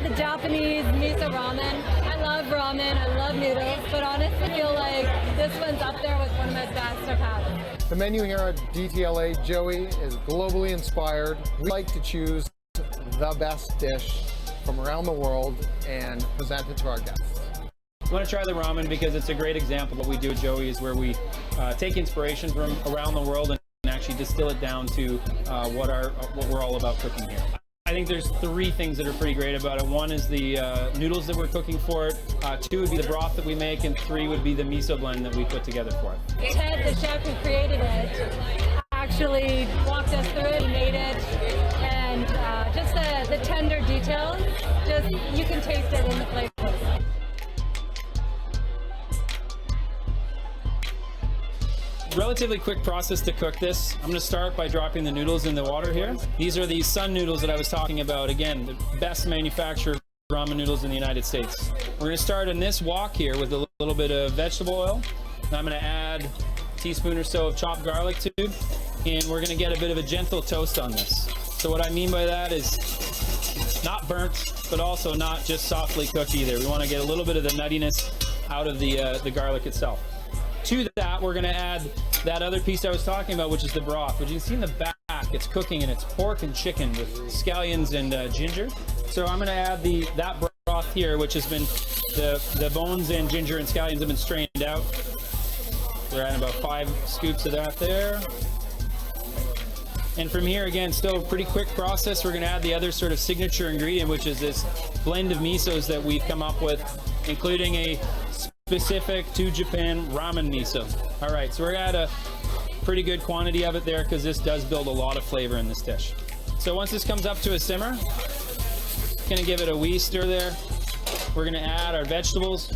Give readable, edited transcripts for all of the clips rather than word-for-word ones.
the Japanese miso ramen. I love ramen, I love noodles, but honestly I feel like this one's up there with one of my best I've had. The menu here at DTLA Joey is globally inspired. We like to choose the best dish from around the world and present it to our guests. I want to try the ramen because it's a great example. What we do at Joey is where we take inspiration from around the world and actually distill it down to what we're all about cooking here. I think there's three things that are pretty great about it. One is the noodles that we're cooking for it. Two would be the broth that we make, and three would be the miso blend that we put together for it. Ted, the chef who created it, actually walked us through it, he made it, and just the tender details, just you can taste it in the flavors. Relatively quick process to cook this. I'm going to start by dropping the noodles in the water here. These are the Sun noodles that I was talking about. Again, the best manufacturer of ramen noodles in the United States. We're going to start in this wok here with a little bit of vegetable oil. And I'm going to add a teaspoon or so of chopped garlic tube, and we're going to get a bit of a gentle toast on this. So what I mean by that is not burnt, but also not just softly cooked either. We want to get a little bit of the nuttiness out of the garlic itself. To that, we're going to add that other piece I was talking about, which is the broth. Which you can see in the back, it's cooking, and it's pork and chicken with scallions and ginger. So I'm going to add that broth here, which has been the bones and ginger and scallions have been strained out. We're adding about 5 scoops of that there. And from here, again, still a pretty quick process. We're going to add the other sort of signature ingredient, which is this blend of misos that we've come up with, including a specific to Japan ramen miso. All right, so we're gonna add a pretty good quantity of it there because this does build a lot of flavor in this dish. So once this comes up to a simmer, gonna give it a wee stir there. We're gonna add our vegetables.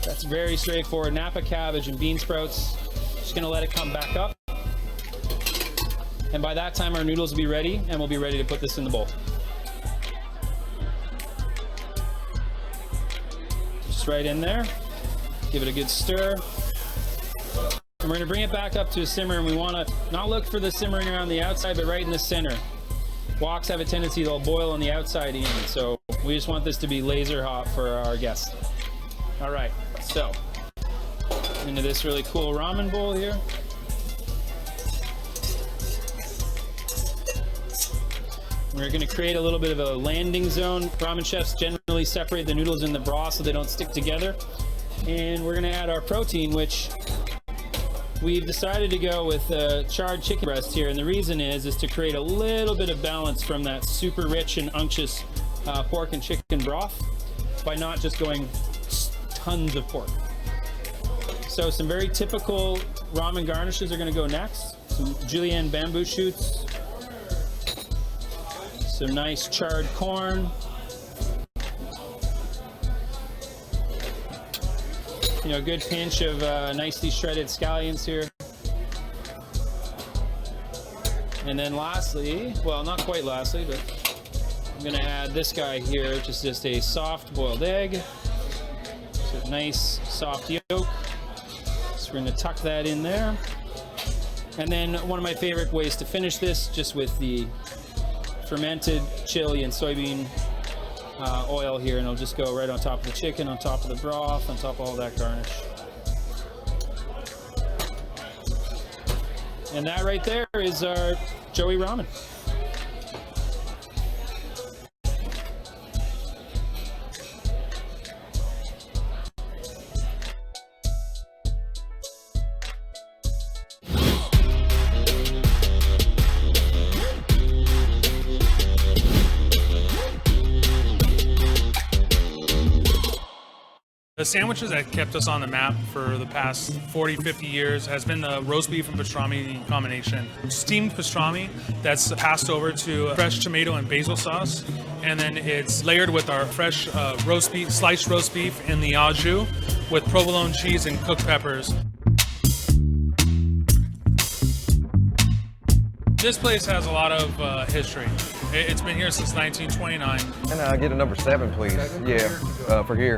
That's very straightforward. Napa cabbage and bean sprouts. Just gonna let it come back up. And by that time, our noodles will be ready, and we'll be ready to put this in the bowl. Just right in there. Give it a good stir. And we're going to bring it back up to a simmer, and we want to not look for the simmering around the outside, but right in the center. Woks have a tendency to boil on the outside in, so we just want this to be laser hot for our guests. All right, so into this really cool ramen bowl here. We're going to create a little bit of a landing zone. Ramen chefs generally separate the noodles in the broth so they don't stick together. And we're going to add our protein, which we've decided to go with charred chicken breast here. And the reason is to create a little bit of balance from that super rich and unctuous pork and chicken broth by not just going tons of pork. So some very typical ramen garnishes are going to go next. Some julienne bamboo shoots, some nice charred corn, you know, a good pinch of nicely shredded scallions here. And then lastly, well, not quite lastly, but I'm going to add this guy here, which is just a soft boiled egg. So nice soft yolk. So we're going to tuck that in there. And then one of my favorite ways to finish this, just with the fermented chili and soybean oil here, and it'll just go right on top of the chicken, on top of the broth, on top of all that garnish. And that right there is our Joey ramen. The sandwiches that kept us on the map for the past 40, 50 years has been the roast beef and pastrami combination. Steamed pastrami that's passed over to fresh tomato and basil sauce, and then it's layered with our fresh roast beef, sliced roast beef in the au jus with provolone cheese and cooked peppers. This place has a lot of history. It's been here since 1929. And I'll get a number 7, please. Yeah, for here.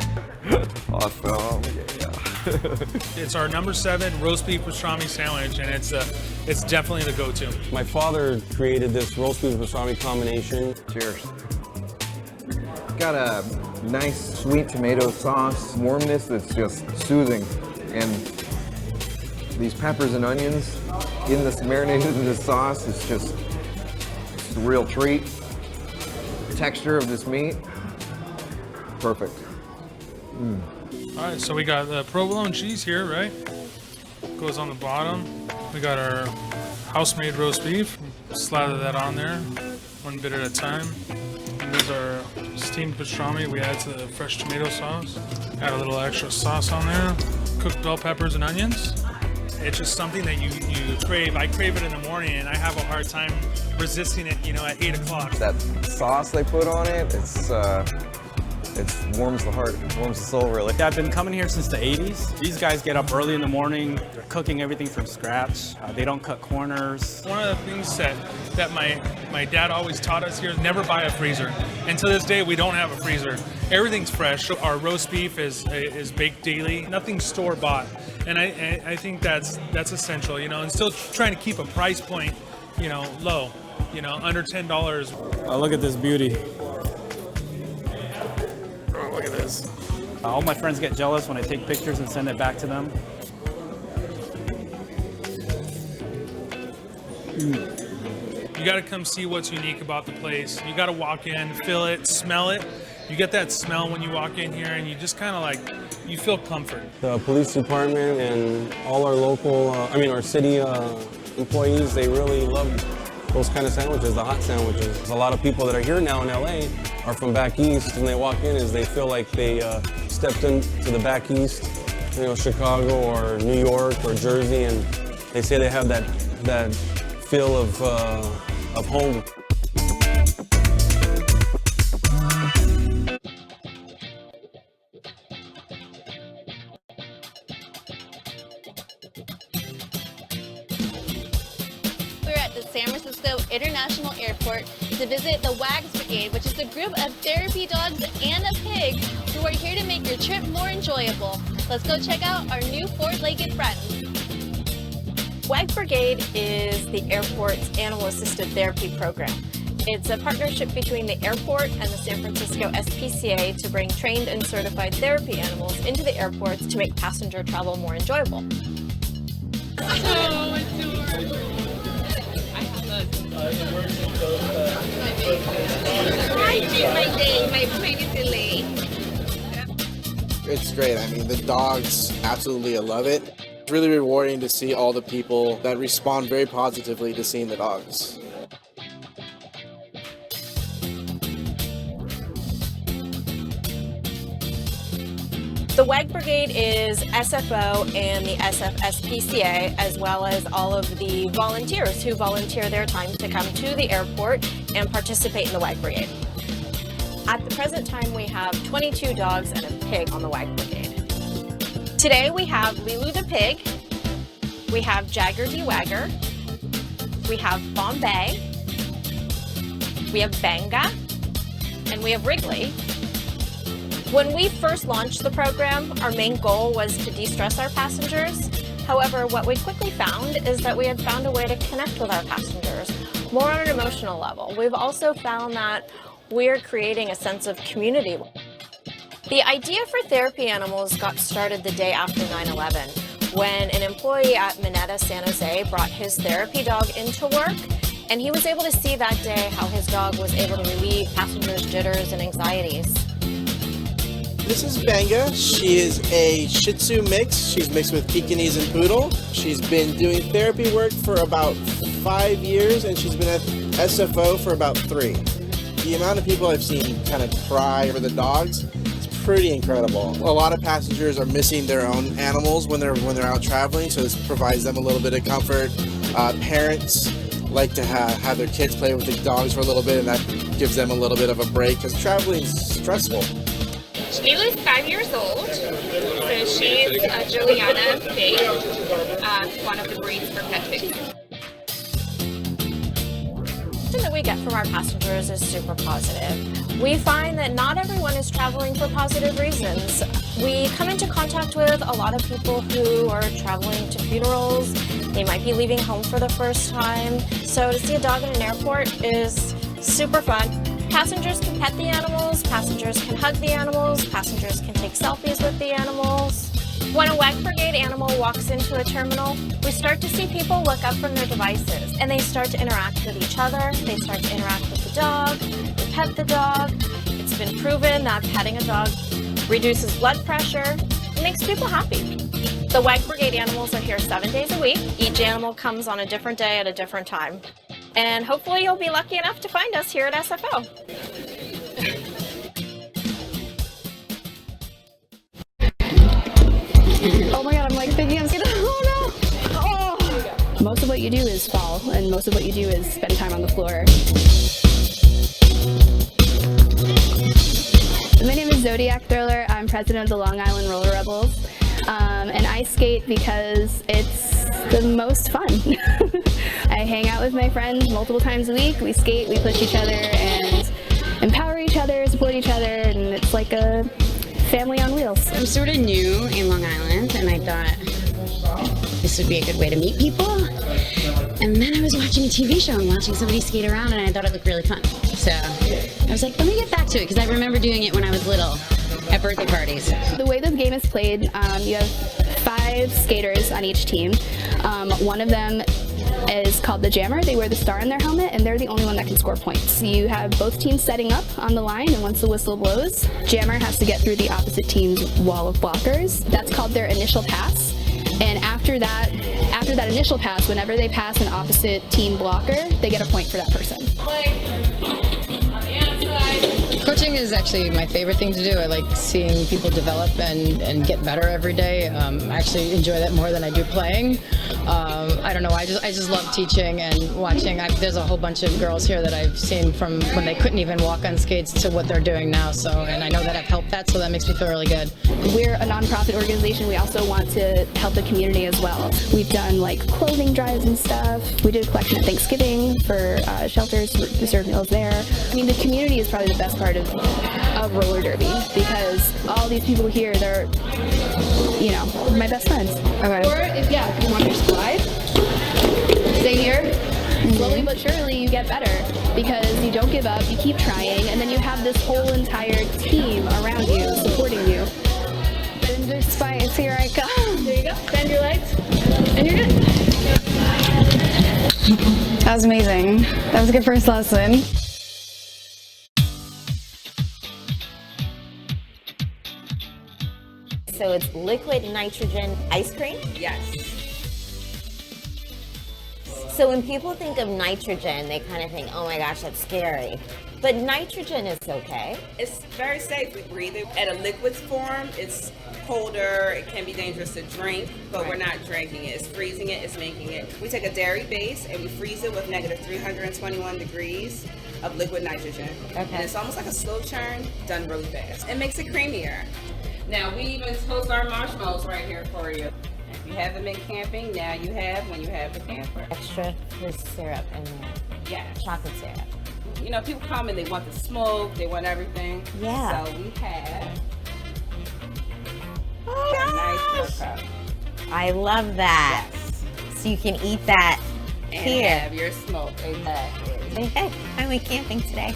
Awesome. Yeah. It's our number 7 roast beef pastrami sandwich, and it's definitely the go-to. My father created this roast beef pastrami combination. Cheers. got a nice sweet tomato sauce, warmness that's just soothing. And these peppers and onions in this marinated in this sauce, it's just a real treat. Texture of this meat, perfect. All right, so we got the provolone cheese here, right? Goes on the bottom. We got our house-made roast beef. Slather that on there, one bit at a time. And there's our steamed pastrami we add to the fresh tomato sauce. Add a little extra sauce on there. Cooked bell peppers and onions. It's just something that you crave. I crave it in the morning, and I have a hard time resisting it, you know, at 8 o'clock. That sauce they put on it, it warms the heart, it warms the soul, really. I've been coming here since the 80s. These guys get up early in the morning. They're cooking everything from scratch. They don't cut corners. One of the things that my dad always taught us here is never buy a freezer. And to this day, we don't have a freezer. Everything's fresh. Our roast beef is baked daily. Nothing's store-bought. And I think that's essential, you know, and still trying to keep a price point, you know, low, you know, under $10. Oh, look at this beauty. Oh, look at this. All my friends get jealous when I take pictures and send it back to them. You got to come see what's unique about the place. You got to walk in, feel it, smell it. You get that smell when you walk in here, and you just kind of like, you feel comfort. The police department and all our local, our city employees, they really love those kind of sandwiches, the hot sandwiches. A lot of people that are here now in LA are from back east, and they walk in as they feel like they stepped into the back east, you know, Chicago or New York or Jersey, and they say they have that feel of home. San Francisco International Airport to visit the WAGS Brigade, which is a group of therapy dogs and a pig who are here to make your trip more enjoyable. Let's go check out our new four-legged friends. WAGS Brigade is the airport's animal-assisted therapy program. It's a partnership between the airport and the San Francisco SPCA to bring trained and certified therapy animals into the airports to make passenger travel more enjoyable. My plane is delayed. It's great. I mean, the dogs absolutely love it. It's really rewarding to see all the people that respond very positively to seeing the dogs. The WAG Brigade is SFO and the SFSPCA, as well as all of the volunteers who volunteer their time to come to the airport and participate in the WAG Brigade. At the present time, we have 22 dogs and a pig on the WAG Brigade. Today we have Lilu the pig, we have Jagger the Wagger, we have Bombay, we have Banga, and we have Wrigley. When we first launched the program, our main goal was to de-stress our passengers. However, what we quickly found is that we had found a way to connect with our passengers, more on an emotional level. We've also found that we're creating a sense of community. The idea for therapy animals got started the day after 9/11, when an employee at Minetta San Jose brought his therapy dog into work, and he was able to see that day how his dog was able to relieve passengers' jitters and anxieties. This is Banga. She is a Shih Tzu mix. She's mixed with Pekingese and Poodle. She's been doing therapy work for about 5 years, and she's been at SFO for about 3. The amount of people I've seen kind of cry over the dogs, it's pretty incredible. A lot of passengers are missing their own animals when they're out traveling, so this provides them a little bit of comfort. Parents like to have their kids play with the dogs for a little bit, and that gives them a little bit of a break because traveling is stressful. Lilu is 5 years old, so she's a Juliana pig, one of the breeds for pet pigs. That we get from our passengers is super positive. We find that not everyone is traveling for positive reasons. We come into contact with a lot of people who are traveling to funerals. They might be leaving home for the first time. So to see a dog in an airport is super fun. Passengers can pet the animals, passengers can hug the animals, passengers can take selfies with the animals. When a WAG Brigade animal walks into a terminal, we start to see people look up from their devices and they start to interact with each other, they start to interact with the dog, they pet the dog. It's been proven that petting a dog reduces blood pressure, it makes people happy. The WAG Brigade animals are here 7 days a week. Each animal comes on a different day at a different time. And hopefully you'll be lucky enough to find us here at SFO. Oh my god, I'm like thinking I'm gonna, oh no! Oh. Most of what you do is fall, and most of what you do is spend time on the floor. My name is Zodiac Thriller. I'm president of the Long Island Roller Rebels. And I skate because it's the most fun. I hang out with my friends multiple times a week. We skate, we push each other, and empower each other, support each other, and it's like a family on wheels. I'm sort of new in Long Island, and I thought this would be a good way to meet people. And then I was watching a TV show and watching somebody skate around, and I thought it looked really fun. So I was like, let me get back to it, because I remember doing it when I was little at birthday parties. The way the game is played, you have 5 skaters on each team. One of them is called the Jammer. They wear the star on their helmet, and they're the only one that can score points. You have both teams setting up on the line, and once the whistle blows, Jammer has to get through the opposite team's wall of blockers. That's called their initial pass. And after that initial pass, whenever they pass an opposite team blocker, they get a point for that person. Coaching is actually my favorite thing to do. I like seeing people develop and get better every day. I actually enjoy that more than I do playing. I don't know, I just love teaching and watching. There's a whole bunch of girls here that I've seen from when they couldn't even walk on skates to what they're doing now. And I know that I've helped that, so that makes me feel really good. We're a nonprofit organization. We also want to help the community as well. We've done like clothing drives and stuff. We did a collection at Thanksgiving for shelters to serve meals there. I mean, the community is probably the best part of roller derby, because all these people here, they're, my best friends. Okay. Or if you want to slide, stay here. Slowly but surely you get better, because you don't give up, you keep trying, and then you have this whole entire team around you supporting you. Ginger Spice, here I come. There you go. Bend your legs, and you're good. That was amazing. That was a good first lesson. So it's liquid nitrogen ice cream? Yes. So when people think of nitrogen, they kind of think, oh my gosh, that's scary. But nitrogen is okay. It's very safe. We breathe it. At a liquid form, it's colder, it can be dangerous to drink, but we're not drinking it. It's freezing it, it's making it. We take a dairy base and we freeze it with negative 321 degrees of liquid nitrogen. Okay. And it's almost like a slow churn done really fast. It makes it creamier. Now we even toast our marshmallows right here for you. If you haven't been camping, now you have when you have the camper. Extra with syrup and chocolate syrup. You know, people come and they want the smoke, they want everything. Yeah. So we have Oh, nice cup. I love that. Yes. So you can eat that And here. have your smoke. Exactly. Hey, I'm camping today.